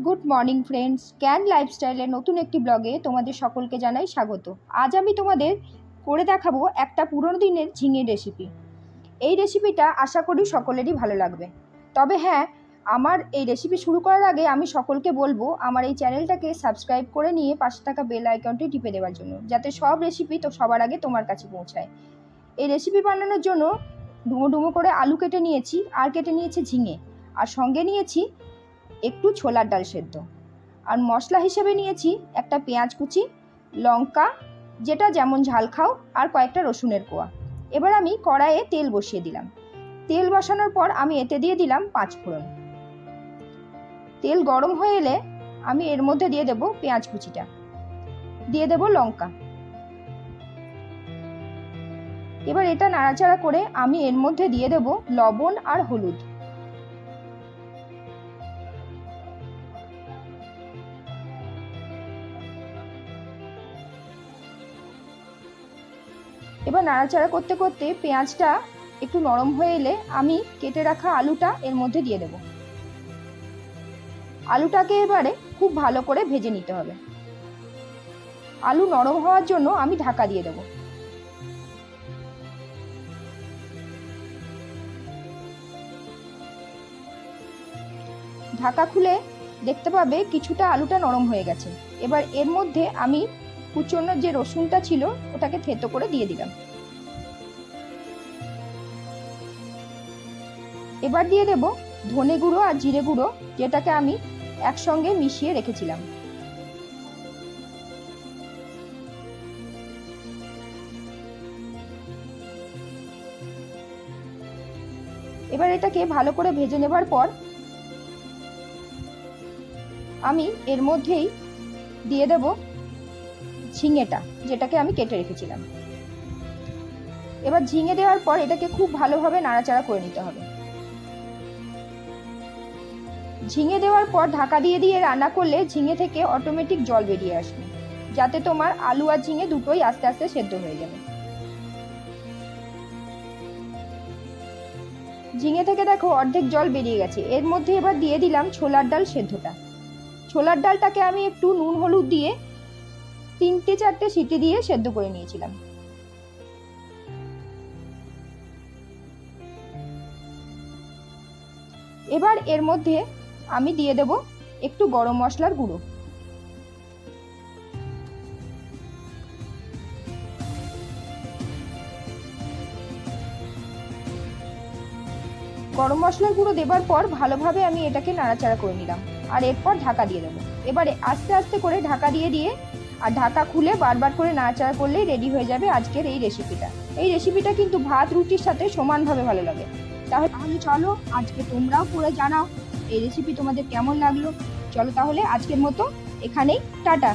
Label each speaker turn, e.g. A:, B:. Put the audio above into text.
A: Good morning friends, can লাইফস্টাইলের নতুন একটি ব্লগে তোমাদের সকলকে জানাই স্বাগত। আজ আমি তোমাদের করে দেখাবো একটা পুরনো দিনের ঝিঙের রেসিপি। এই রেসিপিটা আশা করি সকলেরই ভালো লাগবে। তবে হ্যাঁ, আমার এই রেসিপি শুরু করার আগে আমি সকলকে বলবো আমার এই চ্যানেলটাকে সাবস্ক্রাইব করে নিয়ে পাশে থাকা বেল আইকনটি টিপে দেওয়ার জন্য, যাতে সব রেসিপি তো সবার আগে তোমার কাছে পৌঁছায়। এই রেসিপি বানানোর জন্য ডুমো ডুমো করে আলু কেটে নিয়েছি, আর কেটে নিয়েছি ঝিঙে, আর সঙ্গে নিয়েছি একটু ছোলার ডাল সেদ্ধ, আর মশলা হিসেবে নিয়েছি একটা পেঁয়াজ কুচি, লঙ্কা যেটা যেমন ঝাল খাও, আর কয়েকটা রসুনের কোয়া। এবার আমি কড়াইয়ে তেল বসিয়ে দিলাম। তেল বসানোর পর আমি এতে দিয়ে দিলাম 5 ফোড়ন। তেল গরম হয়ে এলে আমি এর মধ্যে দিয়ে দেব পেঁয়াজ কুচিটা, দিয়ে দেব লঙ্কা। এবার এটা নাড়াচাড়া করে আমি এর মধ্যে দিয়ে দেব লবণ আর হলুদ। এবার নাড়াচাড়া করতে করতে পেঁয়াজটা একটু নরম হয়ে এলে আমি কেটে রাখা আলুটা এর মধ্যে দিয়ে দেব। আলুটাকে এবারে খুব ভালো করে ভেজে নিতে হবে। আলু নরম হওয়ার জন্য আমি ঢাকা দিয়ে দেব। ঢাকা খুলে দেখতে পাবে কিছুটা আলুটা নরম হয়ে গেছে। এবার এর মধ্যে আমি কুচোনোর যে রসুনটা ছিল ওটাকে থেতো করে দিয়ে দিলাম। এবার দিয়ে দেব ধনে গুঁড়ো আর জিরে গুঁড়ো, যেটাকে আমি একসঙ্গে মিশিয়ে রেখেছিলাম। এবার এটাকে ভালো করে ভেজে নেবার পর আমি এর মধ্যেই দিয়ে দেব ঝিঙেটা, যেটাকে আমি কেটে রেখেছিলাম। এবার ঝিঙে দেওয়ার পর এটাকে খুব ভালোভাবে নাড়াচাড়া করে নিতে হবে। ঝিঙে দেওয়ার পর ঢাকা দিয়ে দিয়ে রান্না করলে ঝিঙে থেকে অটোমেটিক জল বেরিয়ে আসবে, যাতে তোমার আলু আর ঝিঙে দুটোই আস্তে আস্তে সেদ্ধ হয়ে যাবে। ঝিঙে থেকে দেখো অর্ধেক জল বেরিয়ে গেছে। এর মধ্যে এবার দিয়ে দিলাম ছোলার ডাল সেদ্ধটা। ছোলার ডালটাকে আমি একটু নুন হলুদ দিয়ে 3-4টে সিটি দিয়ে সেদ্ধ করে নিয়েছিলাম। এবার এর মধ্যে আমি দিয়ে দেব একটু গরম মশলার গুঁড়ো। গরম মশলার গুঁড়ো দেবার পর ভালোভাবে আমি এটাকে নাড়াচাড়া করে নিলাম, আর এরপর ঢাকা দিয়ে দেবো। এবারে আস্তে আস্তে করে ঢাকা দিয়ে দিয়ে আর ঢাকা খুলে বারবার করে নাড়াচাড়া করলেই রেডি হয়ে যাবে আজকের এই রেসিপিটা। এই রেসিপিটা কিন্তু ভাত রুটির সাথে সমানভাবে ভালো লাগে। তাহলে চলো আজকে তোমরাও করে জানাও এই রেসিপি তোমাদের কেমন লাগলো। চলো তাহলে আজকের মতো এখানেই টাটা।